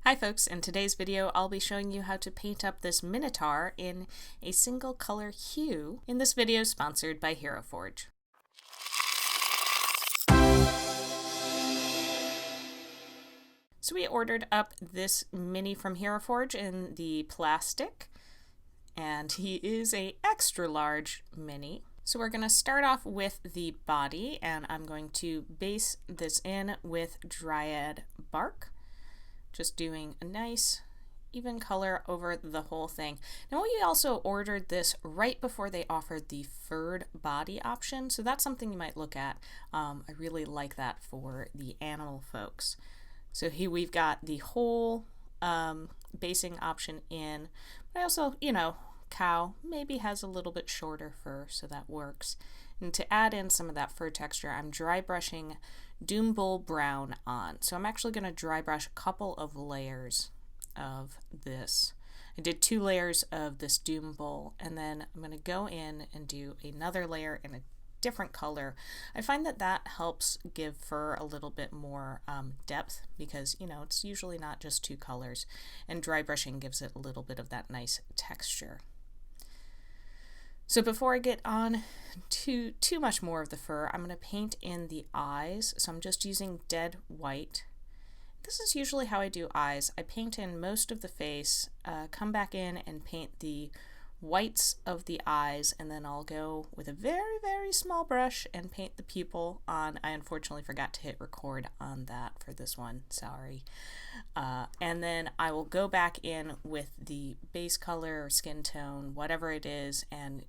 Hi folks, in today's video I'll be showing you how to paint up this Minotaur in a single color hue. In this video sponsored by Hero Forge. So we ordered up this mini from Hero Forge in the plastic, and he is a extra large mini. So we're going to start off with the body, and I'm going to base this in with Dryad bark. Just doing a nice even color over the whole thing. Now we also ordered this right before they offered the furred body option, so that's something you might look at. I really like that for the animal folks. So here we've got the whole basing option in, but I also, cow maybe has a little bit shorter fur, so that works. And to add in some of that fur texture, I'm dry brushing Doombull Brown on. So I'm actually going to dry brush a couple of layers of this. I did 2 layers of this Doombull, and then I'm going to go in and do another layer in a different color. I find that that helps give fur a little bit more depth because, it's usually not just 2 colors, and dry brushing gives it a little bit of that nice texture. So before I get on to too much more of the fur, I'm going to paint in the eyes. So I'm just using dead white. This is usually how I do eyes. I paint in most of the face, come back in and paint the whites of the eyes, and then I'll go with a very, very small brush and paint the pupil on. I unfortunately forgot to hit record on that for this one, sorry. And then I will go back in with the base color or skin tone, whatever it is, and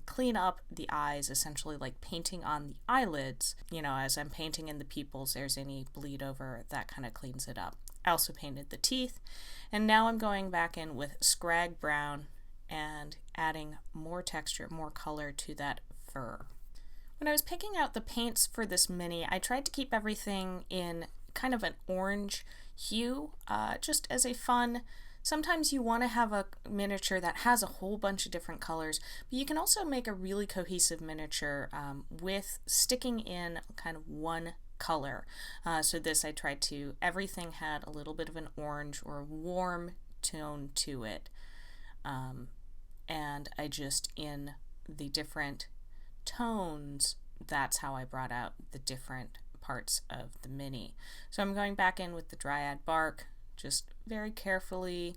clean up the eyes, essentially like painting on the eyelids. As I'm painting in the pupils, there's any bleed over, that kind of cleans it up. I also painted the teeth, and now I'm going back in with Skrag Brown and adding more texture, more color to that fur. When I was picking out the paints for this mini, I tried to keep everything in kind of an orange hue, just as a fun. Sometimes you want to have a miniature that has a whole bunch of different colors, but you can also make a really cohesive miniature with sticking in kind of one color. So this I tried to, everything had a little bit of an orange or a warm tone to it. And I just, in the different tones, that's how I brought out the different parts of the mini. So I'm going back in with the Dryad bark, just very carefully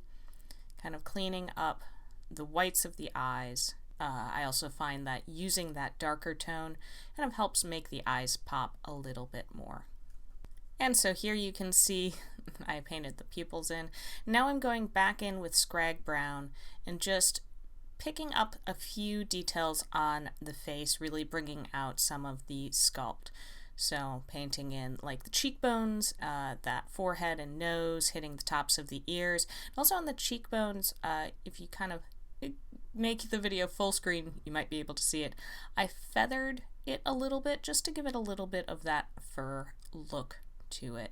kind of cleaning up the whites of the eyes. I also find that using that darker tone kind of helps make the eyes pop a little bit more. And so here you can see I painted the pupils in. Now I'm going back in with Skrag Brown and just picking up a few details on the face, really bringing out some of the sculpt. So painting in like the cheekbones, that forehead and nose, hitting the tops of the ears. And also on the cheekbones, if you kind of make the video full screen, you might be able to see it. I feathered it a little bit just to give it a little bit of that fur look to it.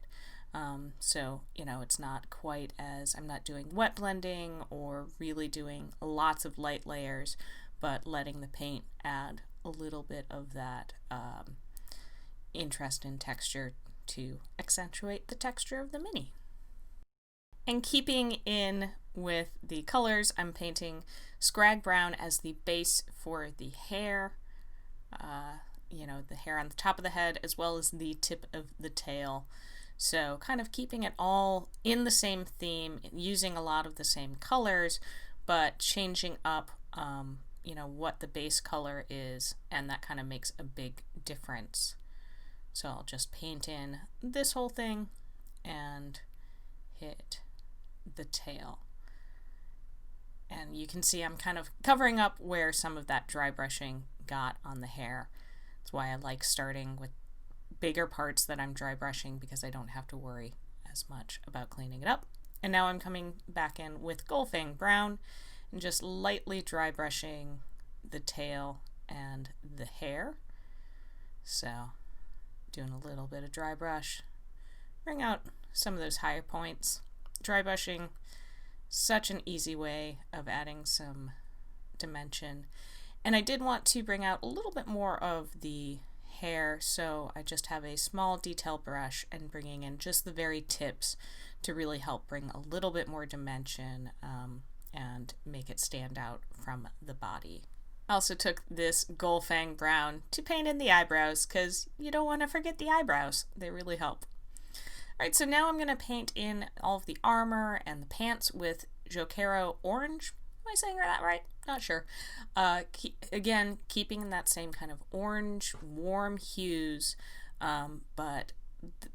So, it's not quite as, I'm not doing wet blending or really doing lots of light layers, but letting the paint add a little bit of that interest in texture to accentuate the texture of the mini. And keeping in with the colors, I'm painting Skrag Brown as the base for the hair, the hair on the top of the head as well as the tip of the tail. So kind of keeping it all in the same theme, using a lot of the same colors, but changing up, what the base color is, and that kind of makes a big difference. So I'll just paint in this whole thing and hit the tail. And you can see I'm kind of covering up where some of that dry brushing got on the hair. That's why I like starting with bigger parts that I'm dry brushing, because I don't have to worry as much about cleaning it up. And now I'm coming back in with Golgfag Brown and just lightly dry brushing the tail and the hair. So doing a little bit of dry brush, bring out some of those higher points. Dry brushing, such an easy way of adding some dimension. And I did want to bring out a little bit more of the hair, so I just have a small detail brush and bringing in just the very tips to really help bring a little bit more dimension and make it stand out from the body. I also took this Golgfag Brown to paint in the eyebrows because you don't want to forget the eyebrows. They really help. Alright, so now I'm going to paint in all of the armor and the pants with Jokaero Orange. Am I saying that right? Not sure. Again, keeping in that same kind of orange, warm hues, but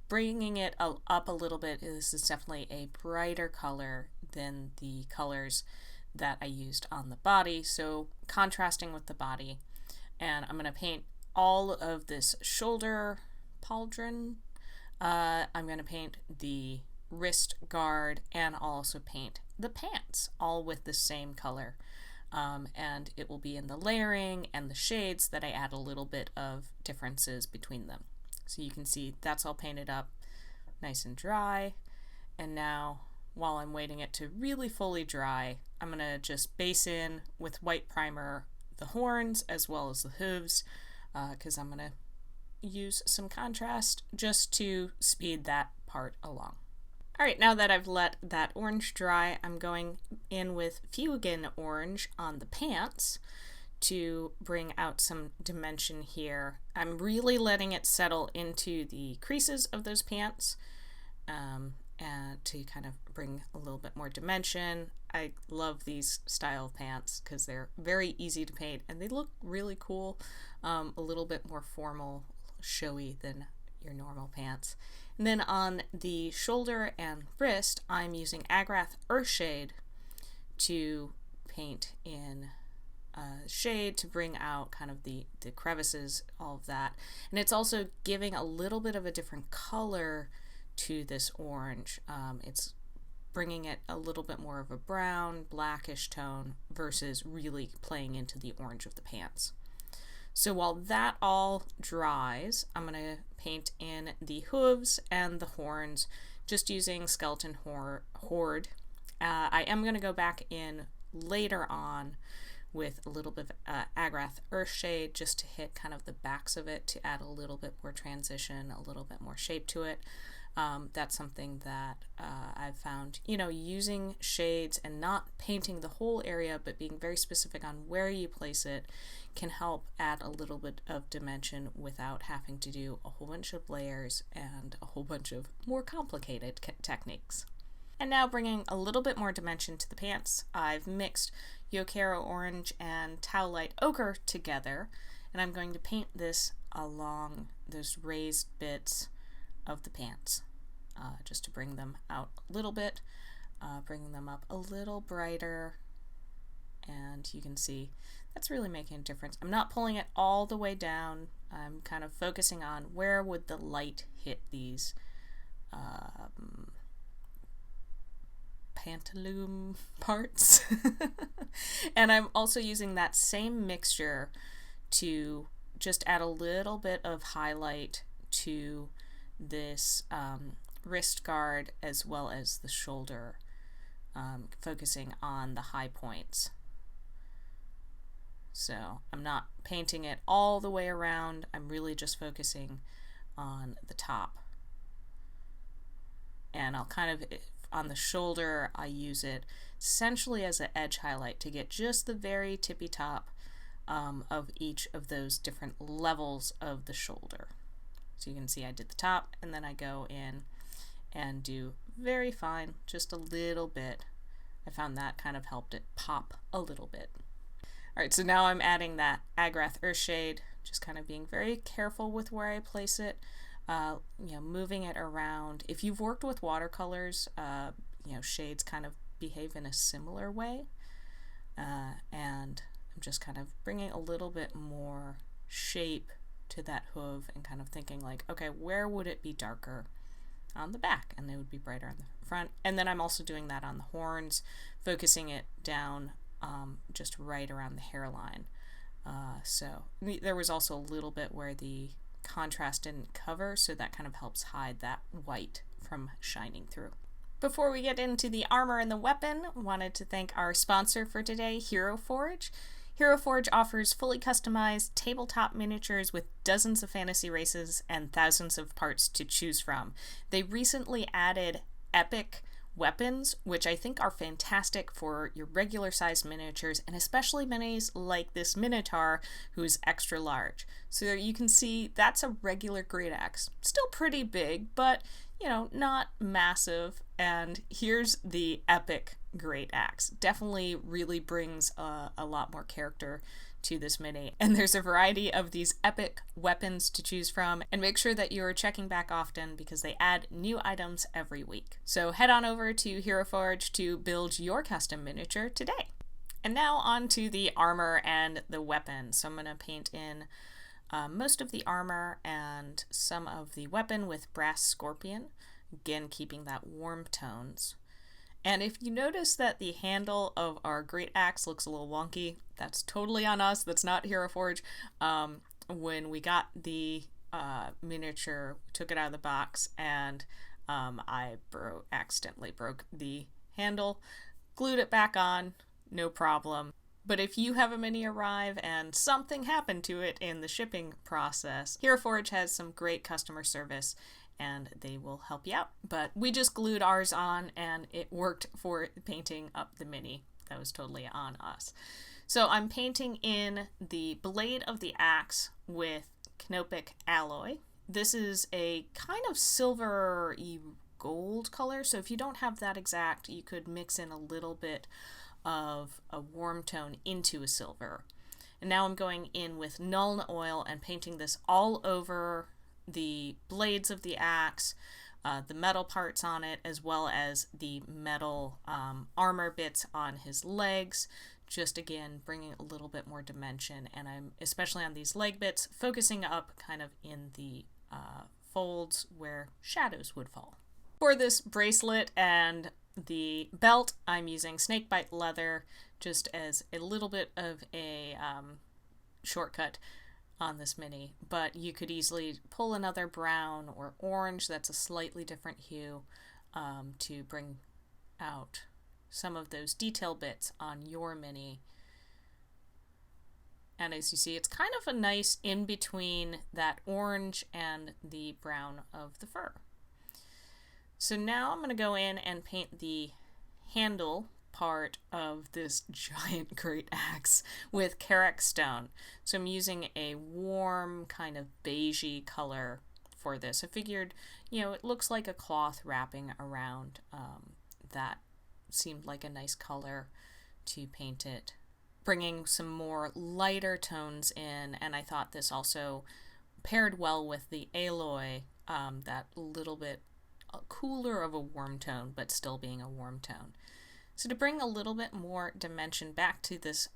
bringing it up a little bit. This is definitely a brighter color than the colors that I used on the body, so contrasting with the body. And I'm going to paint all of this shoulder pauldron. I'm going to paint the wrist guard, and I'll also paint the pants, all with the same color. And it will be in the layering and the shades that I add a little bit of differences between them. So you can see that's all painted up nice and dry. And now, while I'm waiting it to really fully dry, I'm going to just base in with white primer the horns as well as the hooves, because I'm going to use some contrast just to speed that part along. Alright, now that I've let that orange dry, I'm going in with Fuegan orange on the pants to bring out some dimension here. I'm really letting it settle into the creases of those pants and to kind of bring a little bit more dimension. I love these style of pants because they're very easy to paint and they look really cool, a little bit more formal, showy than your normal pants. And then on the shoulder and wrist, I'm using Agrax Earthshade to paint in shade to bring out kind of the crevices, all of that. And it's also giving a little bit of a different color to this orange. It's bringing it a little bit more of a brown, blackish tone versus really playing into the orange of the pants. So while that all dries, I'm going to paint in the hooves and the horns, just using Skeleton Horde. I am going to go back in later on with a little bit of Agrax Earthshade just to hit kind of the backs of it to add a little bit more transition, a little bit more shape to it. That's something that I've found, using shades and not painting the whole area, but being very specific on where you place it can help add a little bit of dimension without having to do a whole bunch of layers and a whole bunch of more complicated techniques. And now bringing a little bit more dimension to the pants, I've mixed Jokaero Orange and Towelite Ochre together, and I'm going to paint this along those raised bits of the pants, just to bring them out a little bit, bringing them up a little brighter, and you can see that's really making a difference. I'm not pulling it all the way down. I'm kind of focusing on where would the light hit these pantaloon parts. And I'm also using that same mixture to just add a little bit of highlight to this wrist guard as well as the shoulder, focusing on the high points. So I'm not painting it all the way around, I'm really just focusing on the top. And I'll kind of, on the shoulder, I use it essentially as an edge highlight to get just the very tippy top of each of those different levels of the shoulder. So you can see I did the top, and then I go in and do very fine, just a little bit. I found that kind of helped it pop a little bit. Alright, so now I'm adding that Agrax Earthshade, just kind of being very careful with where I place it, moving it around. If you've worked with watercolors, shades kind of behave in a similar way, and I'm just kind of bringing a little bit more shape to that hoof and kind of thinking like, okay, where would it be darker on the back and they would be brighter on the front. And then I'm also doing that on the horns, focusing it down just right around the hairline. So there was also a little bit where the contrast didn't cover, so that kind of helps hide that white from shining through. Before we get into the armor and the weapon, wanted to thank our sponsor for today, Hero Forge. Hero Forge offers fully customized tabletop miniatures with dozens of fantasy races and thousands of parts to choose from. They recently added epic weapons, which I think are fantastic for your regular sized miniatures, and especially minis like this Minotaur, who's extra large. So you can see that's a regular great axe. Still pretty big, but not massive. And here's the epic great axe. Definitely really brings a lot more character to this mini. And there's a variety of these epic weapons to choose from, and make sure that you're checking back often because they add new items every week. So head on over to Hero Forge to build your custom miniature today. And now on to the armor and the weapons. So I'm going to paint in most of the armor and some of the weapon with Brass Scorpion, again keeping that warm tones. And if you notice that the handle of our great axe looks a little wonky, that's totally on us. That's not Hero Forge. When we got the miniature, we took it out of the box, and I accidentally broke the handle, glued it back on, no problem. But if you have a mini arrive and something happened to it in the shipping process, Hero Forge has some great customer service and they will help you out. But we just glued ours on and it worked for painting up the mini. That was totally on us. So I'm painting in the blade of the axe with Canoptek alloy. This is a kind of silver-y gold color, so if you don't have that exact, you could mix in a little bit of a warm tone into a silver. And now I'm going in with Nuln Oil and painting this all over the blades of the axe, the metal parts on it, as well as the metal armor bits on his legs, just again bringing a little bit more dimension. And I'm especially on these leg bits focusing up kind of in the folds where shadows would fall. For this bracelet and the belt, I'm using Snakebite leather just as a little bit of a shortcut on this mini, but you could easily pull another brown or orange that's a slightly different hue to bring out some of those detail bits on your mini. And as you see, it's kind of a nice in between that orange and the brown of the fur. So now I'm going to go in and paint the handle part of this giant great axe with Karak stone. So I'm using a warm kind of beigey color for this. I figured, it looks like a cloth wrapping around. That seemed like a nice color to paint it, bringing some more lighter tones in, and I thought this also paired well with the alloy, that little bit cooler of a warm tone, but still being a warm tone. So to bring a little bit more dimension back to this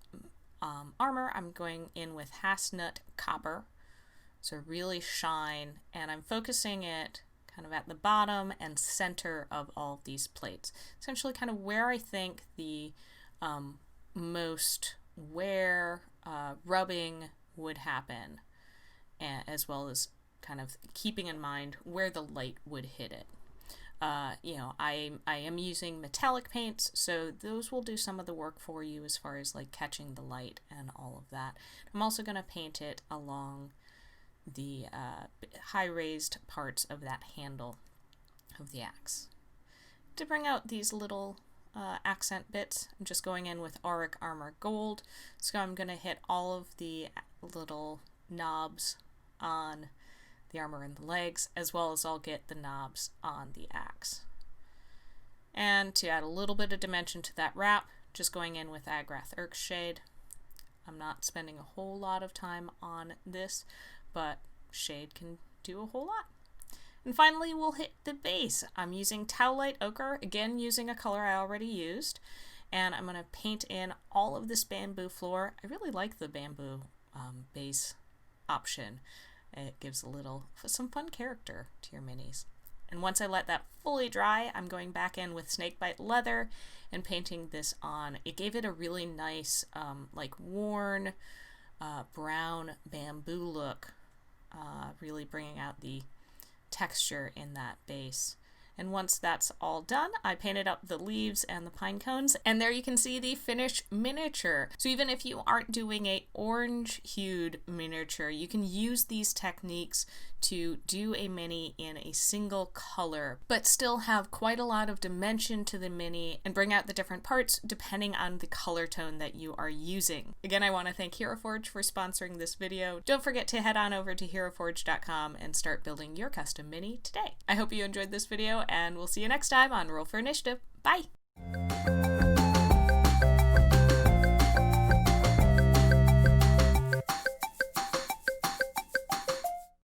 armor, I'm going in with Hashnut Copper, so really shine, and I'm focusing it kind of at the bottom and center of all of these plates, essentially kind of where I think the most wear, rubbing would happen, as well as kind of keeping in mind where the light would hit it. I am using metallic paints, so those will do some of the work for you as far as like catching the light and all of that. I'm also going to paint it along the high raised parts of that handle of the axe. To bring out these little accent bits, I'm just going in with Auric Armor Gold, so I'm going to hit all of the little knobs on the armor and the legs, as well as I'll get the knobs on the axe. And to add a little bit of dimension to that wrap, just going in with Agrax Earthshade. I'm not spending a whole lot of time on this, but shade can do a whole lot. And finally, we'll hit the base. I'm using Towelite Ochre, again using a color I already used, and I'm going to paint in all of this bamboo floor. I really like the bamboo base option. It gives some fun character to your minis. And once I let that fully dry, I'm going back in with Snakebite leather and painting this on. It gave it a really nice, worn brown bamboo look, really bringing out the texture in that base. And once that's all done, I painted up the leaves and the pine cones, and there you can see the finished miniature. So even if you aren't doing a orange hued miniature, you can use these techniques to do a mini in a single color, but still have quite a lot of dimension to the mini and bring out the different parts depending on the color tone that you are using. Again, I want to thank Hero Forge for sponsoring this video. Don't forget to head on over to heroforge.com and start building your custom mini today. I hope you enjoyed this video, and we'll see you next time on Roll for Initiative. Bye!